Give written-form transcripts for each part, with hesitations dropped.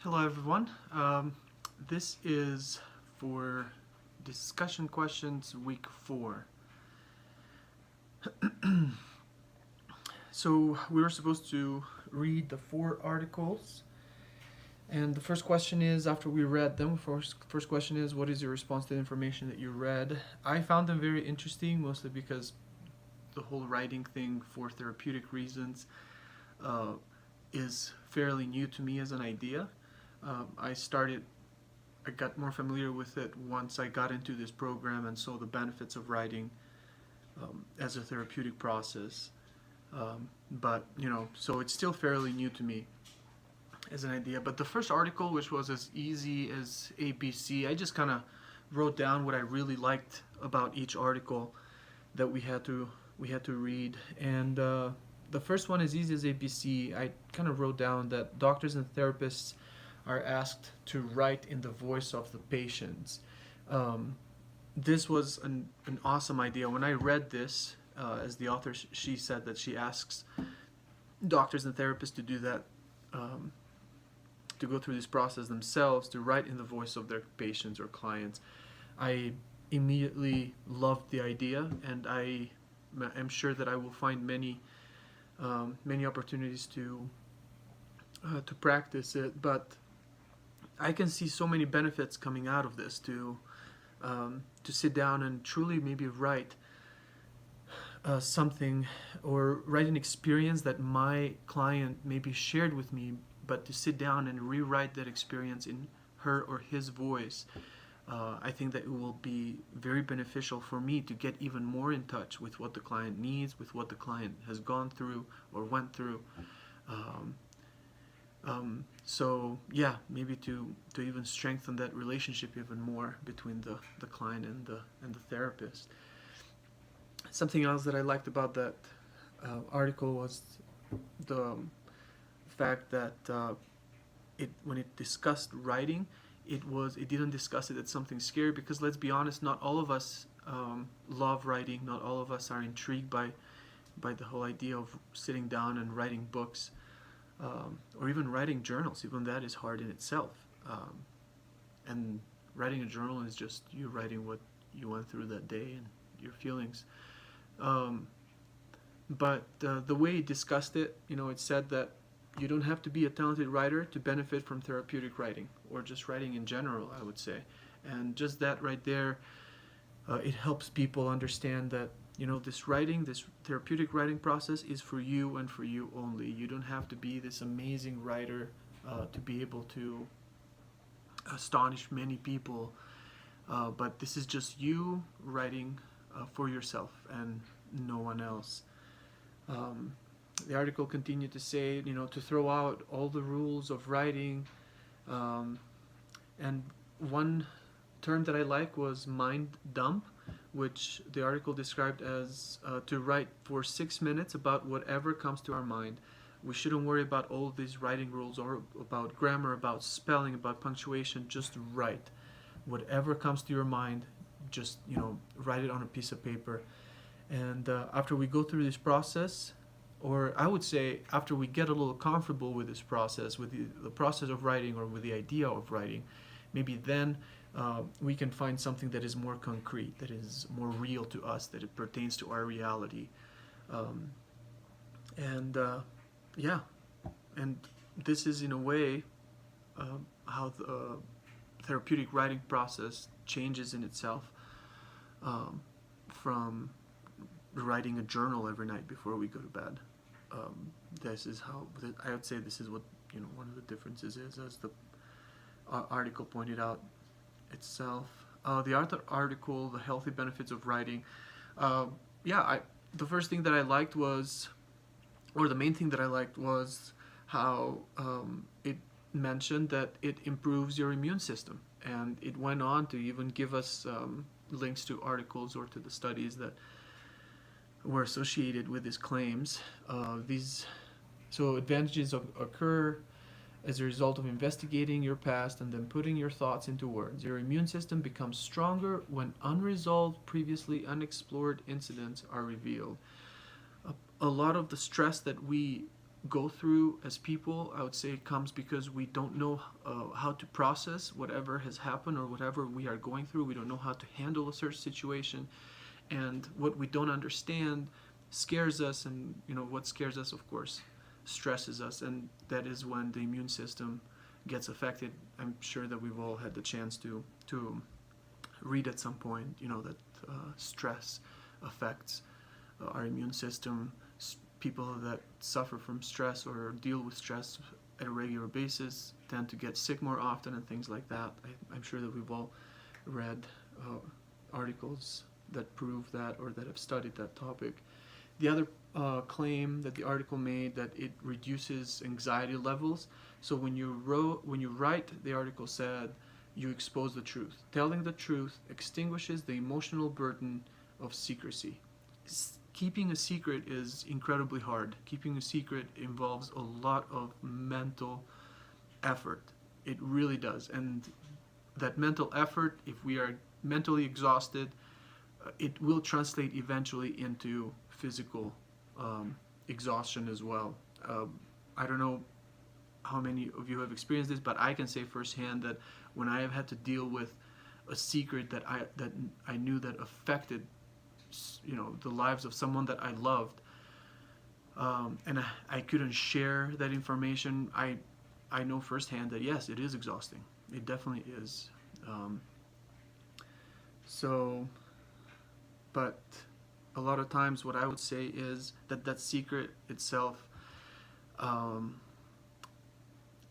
Hello everyone. This is for discussion questions week 4. So we were supposed to read the 4 articles, and the first question is, after we read them, first question is, what is your response to the information that you read? I found them very interesting, mostly because the whole writing thing for therapeutic reasons uh, is fairly new to me as an idea. I got more familiar with it once I got into this program and saw the benefits of writing as a therapeutic process. So it's still fairly new to me as an idea. But the first article, which was as easy as ABC, I just kind of wrote down what I really liked about each article that we had to read. And the first one, as easy as ABC, I kind of wrote down that doctors and therapists are asked to write in the voice of the patients. Um, this was an awesome idea. When I read this, as the author, she said that she asks doctors and therapists to do that, um, to go through this process themselves, to write in the voice of their patients or clients. I immediately loved the idea, and I am sure that I will find many opportunities to practice it. But I can see so many benefits coming out of this to sit down and truly maybe write something, or write an experience that my client maybe shared with me, but to sit down and rewrite that experience in her or his voice. I think that it will be very beneficial for me to get even more in touch with what the client needs, with what the client has gone through or went through. Um, so yeah, maybe to even strengthen that relationship even more between the client and the therapist. Something else that I liked about that article was the fact that it when it discussed writing, it didn't discuss it as something scary, because let's be honest, not all of us love writing. Not all of us are intrigued by the whole idea of sitting down and writing books, or even writing journals. Even that is hard in itself. And writing a journal is just you writing what you went through that day and your feelings. Um, but the way it discussed it, it said that you don't have to be a talented writer to benefit from therapeutic writing, or just writing in general, I would say. And just that right there, it helps people understand that this therapeutic writing process is for you and for you only. You don't have to be this amazing writer to be able to astonish many people, but this is just you writing for yourself and no one else. Um, the article continued to say, to throw out all the rules of writing, um, and one term that I like was mind dump, which the article described as to write for 6 minutes about whatever comes to our mind. We shouldn't worry about all of these writing rules, or about grammar, about spelling, about punctuation. Just write. Whatever comes to your mind, just write it on a piece of paper. And after we go through this process, or I would say after we get a little comfortable with this process, with the process of writing, or with the idea of writing, maybe then we can find something that is more concrete, that is more real to us, that it pertains to our reality. Um, and yeah, and this is in a way how the therapeutic writing process changes in itself, from writing a journal every night before we go to bed. This is how I would say this is what one of the differences is, as the article pointed out itself. The other article, the healthy benefits of writing. Uh, yeah, the first thing that I liked was, or the main thing that I liked was how it mentioned that it improves your immune system, and it went on to even give us links to articles or to the studies that were associated with these claims. These so advantages occur as a result of investigating your past and then putting your thoughts into words. Your immune system becomes stronger when unresolved, previously unexplored incidents are revealed. A lot of the stress that we go through as people, I would say it comes because we don't know how to process whatever has happened or whatever we are going through. We don't know how to handle a certain situation, and what we don't understand scares us, and what scares us, of course, stresses us, and that is when the immune system gets affected. I'm sure that we've all had the chance to read at some point, that stress affects our immune system. People that suffer from stress or deal with stress at a regular basis tend to get sick more often and things like that. I'm sure that we've all read articles that prove that or that have studied that topic. The other claim that the article made, that it reduces anxiety levels. So when you write, the article said, you expose the truth. Telling the truth extinguishes the emotional burden of secrecy. Keeping a secret is incredibly hard. Keeping a secret involves a lot of mental effort. It really does. And that mental effort, if we are mentally exhausted, it will translate eventually into physical exhaustion as well. I don't know how many of you have experienced this, but I can say firsthand that when I have had to deal with a secret that I knew that affected the lives of someone that I loved, and I couldn't share that information, I know firsthand that yes, it is exhausting. It definitely is. But a lot of times what I would say is that secret itself,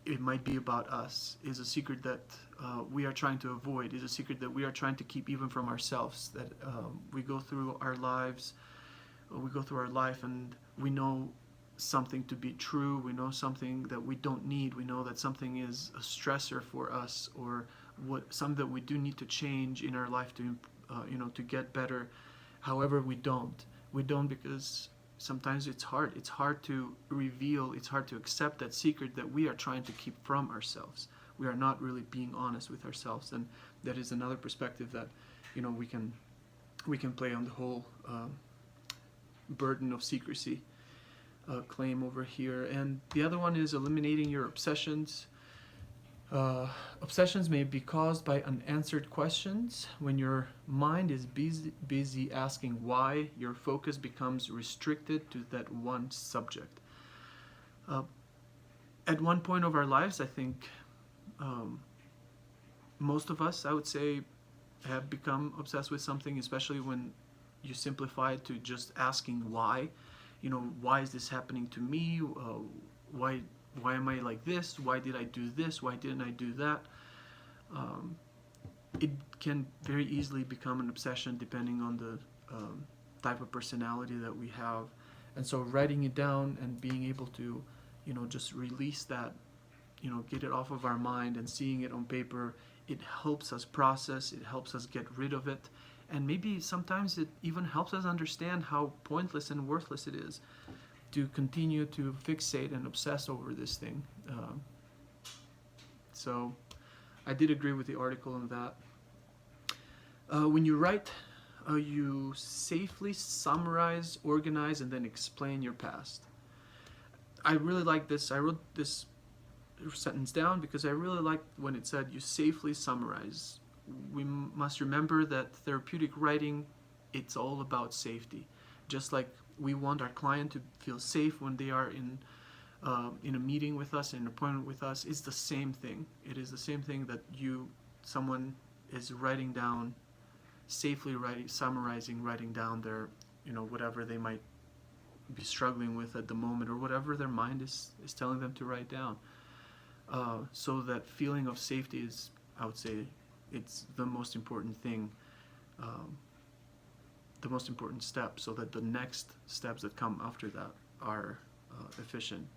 it might be about us, is a secret that we are trying to avoid, is a secret that we are trying to keep even from ourselves, that we go through our life and we know something to be true, we know something that we don't need, we know that something is a stressor for us, or something that we do need to change in our life to get better. However, we don't because sometimes it's hard to reveal, it's hard to accept that secret that we are trying to keep from ourselves. We are not really being honest with ourselves, and that is another perspective that we can play on the whole burden of secrecy claim over here. And the other one is eliminating your obsessions. Obsessions may be caused by unanswered questions. When your mind is busy asking why, your focus becomes restricted to that one subject. At one point of our lives, I think most of us, I would say, have become obsessed with something, especially when you simplify it to just asking why. Why is this happening to me? Why am I like this? Why did I do this? Why didn't I do that? It can very easily become an obsession depending on the type of personality that we have. And so writing it down and being able to, just release that, get it off of our mind and seeing it on paper, it helps us process, it helps us get rid of it. And maybe sometimes it even helps us understand how pointless and worthless it is to continue to fixate and obsess over this thing. So I did agree with the article on that. When you write, you safely summarize, organize, and then explain your past. I really like this. I wrote this sentence down because I really liked when it said you safely summarize. We must remember that therapeutic writing, it's all about safety. Just like we want our client to feel safe when they are in a meeting with us, in an appointment with us, it's the same thing. It is the same thing that someone is writing down, safely summarizing, writing down their, whatever they might be struggling with at the moment, or whatever their mind is telling them to write down. So that feeling of safety is, I would say, it's the most important thing, the most important step, so that the next steps that come after that are efficient.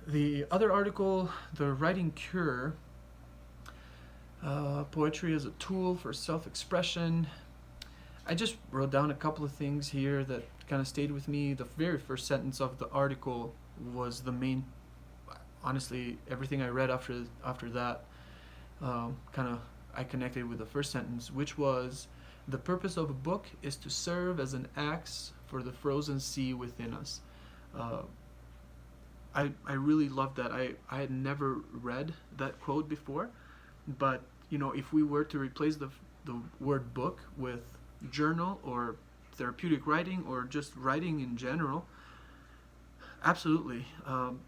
The other article, The Writing Cure, Poetry as a Tool for Self-Expression. I just wrote down a couple of things here that kind of stayed with me. The very first sentence of the article was the main, honestly, everything I read after that, I connected with the first sentence, which was, the purpose of a book is to serve as an axe for the frozen sea within us. I really love that. I had never read that quote before, but if we were to replace the word book with journal or therapeutic writing or just writing in general, absolutely.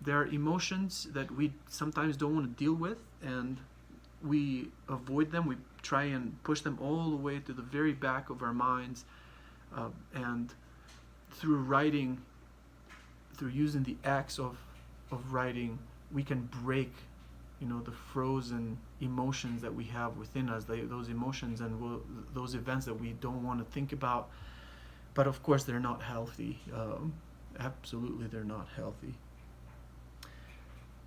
There are emotions that we sometimes don't want to deal with, and we avoid them. We try and push them all the way to the very back of our minds, and through writing, through using the acts of writing, we can break the frozen emotions that we have within us, those emotions and those events that we don't want to think about, but of course they're not healthy. Absolutely, they're not healthy.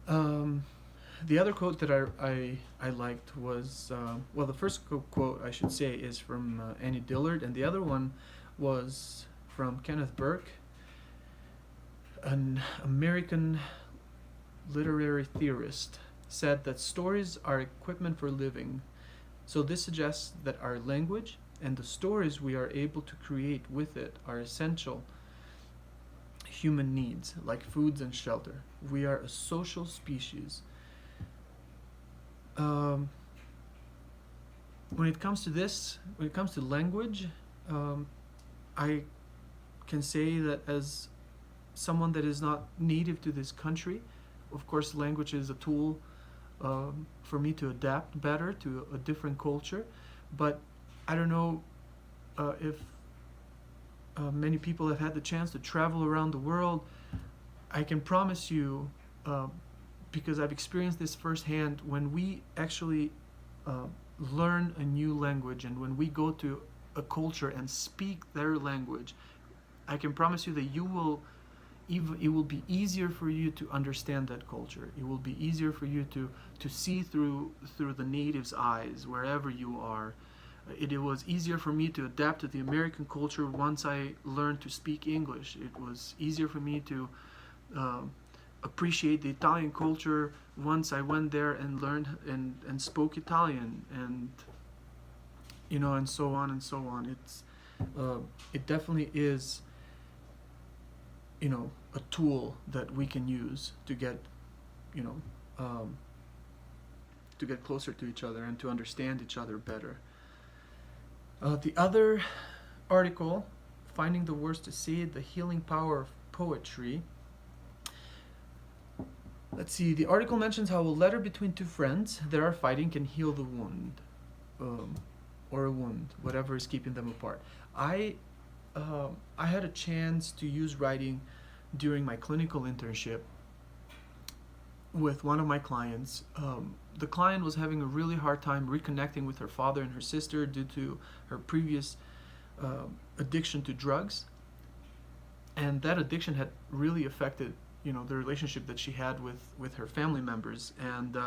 The other quote that I liked was, the first quote I should say is from Annie Dillard, and the other one was from Kenneth Burke, an American literary theorist. Said that stories are equipment for living. So this suggests that our language and the stories we are able to create with it are essential human needs, like foods and shelter. We are a social species. When it comes to language, I can say that as someone that is not native to this country, of course, language is a tool for me to adapt better to a different culture. But I don't know if many people have had the chance to travel around the world. I can promise you, because I've experienced this firsthand, when we actually learn a new language and when we go to a culture and speak their language, I can promise you that it will be easier for you to understand that culture. It will be easier for you to see through the native's eyes wherever you are. It was easier for me to adapt to the American culture once I learned to speak English. It was easier for me to appreciate the Italian culture once I went there and learned and spoke Italian, and and so on and so on. It definitely is a tool that we can use to get closer to each other and to understand each other better. The other article, Finding the Words to Say, The Healing Power of Poetry. Let's see, the article mentions how a letter between two friends that are fighting can heal the wound, or a wound, whatever is keeping them apart. I had a chance to use writing during my clinical internship with one of my clients. The client was having a really hard time reconnecting with her father and her sister due to her previous addiction to drugs, and that addiction had really affected the relationship that she had with her family members, and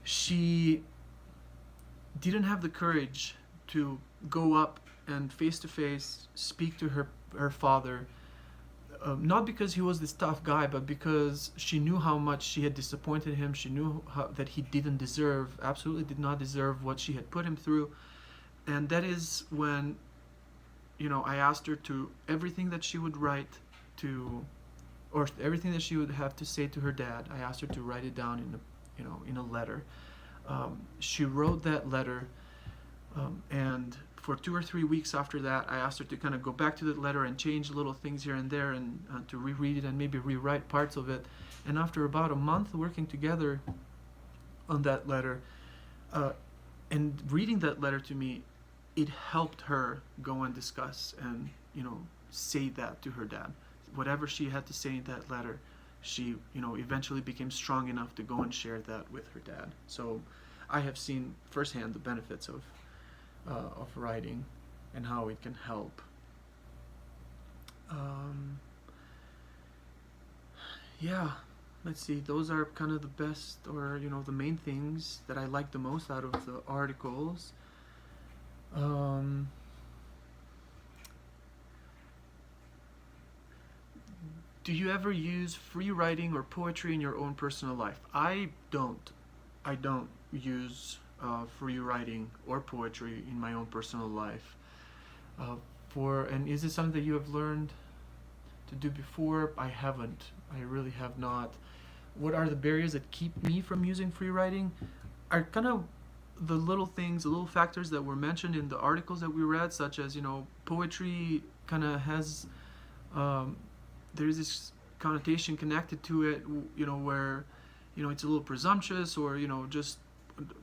she didn't have the courage to go up and face to face speak to her father, not because he was this tough guy, but because she knew how much she had disappointed him. She knew that he absolutely did not deserve what she had put him through. And that is when I asked her to, everything that she would write to, or everything that she would have to say to her dad, I asked her to write it down in a letter. She wrote that letter, and for 2 or 3 weeks after that, I asked her to kind of go back to the letter and change little things here and there, and to reread it and maybe rewrite parts of it. And after about a month working together on that letter, and reading that letter to me, it helped her go and discuss and say that to her dad. Whatever she had to say in that letter, she eventually became strong enough to go and share that with her dad. So I have seen firsthand the benefits of writing and how it can help. Let's see, those are kind of the best, or the main things that I like the most out of the articles. Do you ever use free writing or poetry in your own personal life? I don't use free writing or poetry in my own personal life. And is this something that you have learned to do before. I haven't. I really have not. What are the barriers that keep me from using free writing? Are kind of the little things, the little factors that were mentioned in the articles that we read, such as, poetry kind of has, there's this connotation connected to it, where, it's a little presumptuous, or, just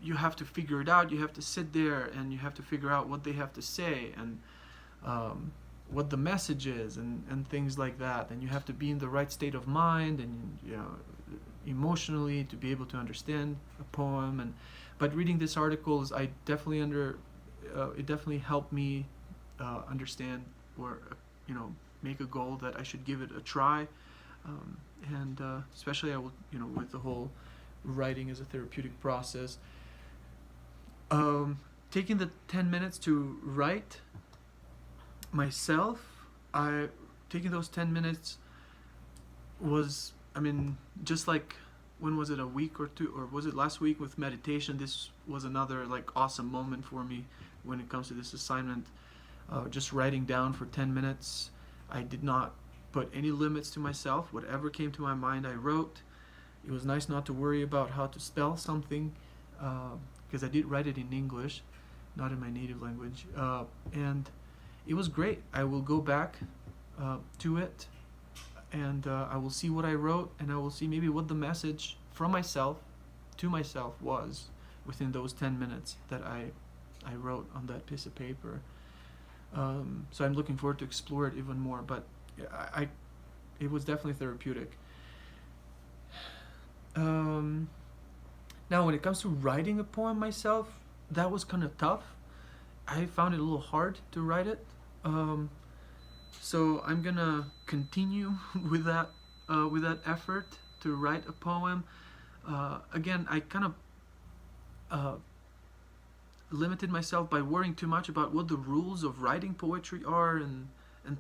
you have to figure it out. You have to sit there and you have to figure out what they have to say, and what the message is, and things like that. And you have to be in the right state of mind and, emotionally, to be able to understand a poem. But reading these articles, I definitely it definitely helped me understand, or make a goal that I should give it a try. And especially, I will, with the whole writing as a therapeutic process, taking the 10 minutes to write myself, taking those 10 minutes was, just like, when was it, a week or two, or was it last week with meditation? This was another awesome moment for me when it comes to this assignment. Just writing down for 10 minutes. I did not put any limits to myself. Whatever came to my mind, I wrote. It was nice not to worry about how to spell something, because I did write it in English, not in my native language. And it was great. I will go back to it, and I will see what I wrote, and I will see maybe what the message from myself to myself was within those 10 minutes that I wrote on that piece of paper. So I'm looking forward to explore it even more, but it was definitely therapeutic. Now, when it comes to writing a poem myself, that was kind of tough. I found it a little hard to write it. So I'm gonna continue with that effort to write a poem. Again, I kind of limited myself by worrying too much about what the rules of writing poetry are, and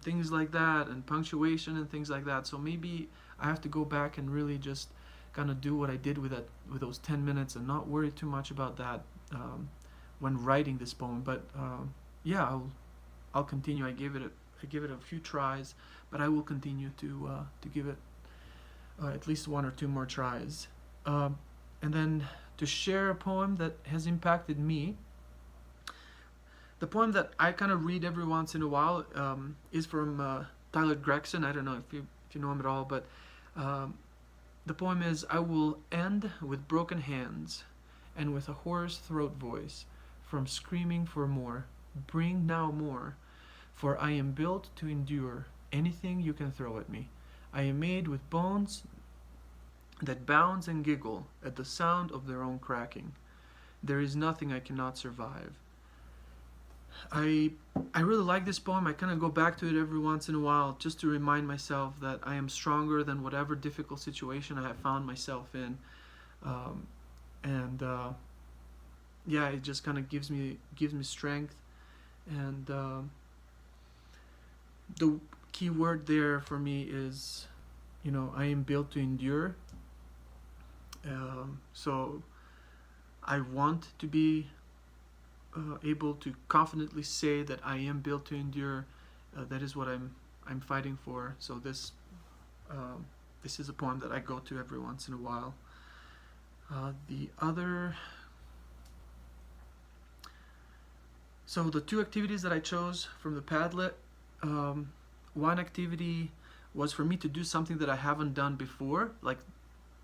things like that, and punctuation and things like that. So maybe I have to go back and really just kind of do what I did with those 10 minutes, and not worry too much about that when writing this poem. But yeah, I'll continue. I gave it a few tries, but I will continue to give it at least one or two more tries. And then to share a poem that has impacted me. The poem that I kind of read every once in a while is from Tyler Gregson. I don't know if you know him at all, but the poem is, "I will end with broken hands and with a hoarse throat voice, from screaming for more, bring now more, for I am built to endure anything you can throw at me. I am made with bones that bounce and giggle at the sound of their own cracking. There is nothing I cannot survive." I really like this poem. I kind of go back to it every once in a while, just to remind myself that I am stronger than whatever difficult situation I have found myself in. Yeah, it just kind of gives me strength. And the key word there for me is, I am built to endure. So I want to be able to confidently say that I am built to endure. That is what I'm fighting for. So this is a poem that I go to every once in a while. So the two activities that I chose from the Padlet, one activity was for me to do something that I haven't done before. Like,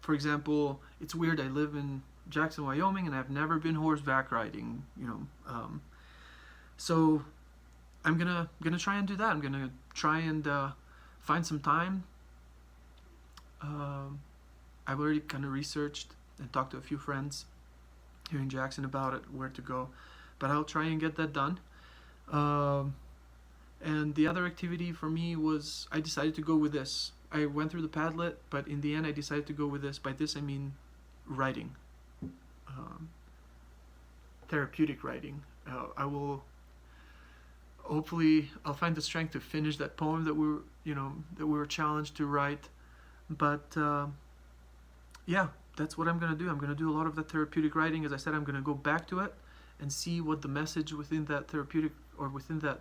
for example, it's weird, I live in Jackson, Wyoming, and I've never been horseback riding, so I'm gonna try and do that. I'm gonna try and find some time. I've already kind of researched and talked to a few friends here in Jackson about it, where to go, but I'll try and get that done. And the other activity for me was, I decided to go with this. I went through the Padlet, but in the end I decided to go with this. By this I mean writing. Therapeutic writing. Hopefully I'll find the strength to finish that poem that we were challenged to write. But yeah, that's what I'm gonna do. I'm gonna do a lot of that therapeutic writing. As I said, I'm gonna go back to it and see what the message within that therapeutic, or within that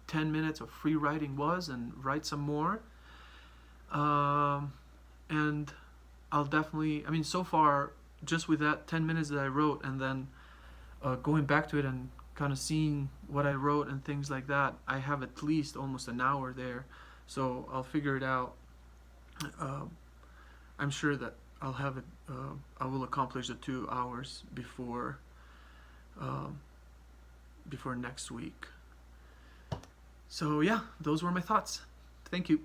10 minutes of free writing was, and write some more. And I'll definitely, I mean, so far, just with that 10 minutes that I wrote, and then going back to it and kind of seeing what I wrote and things like that, I have at least almost an hour there. So I'll figure it out. Uh, I'm sure that I'll have it. I will accomplish the 2 hours um, before next week. So yeah, those were my thoughts. Thank you.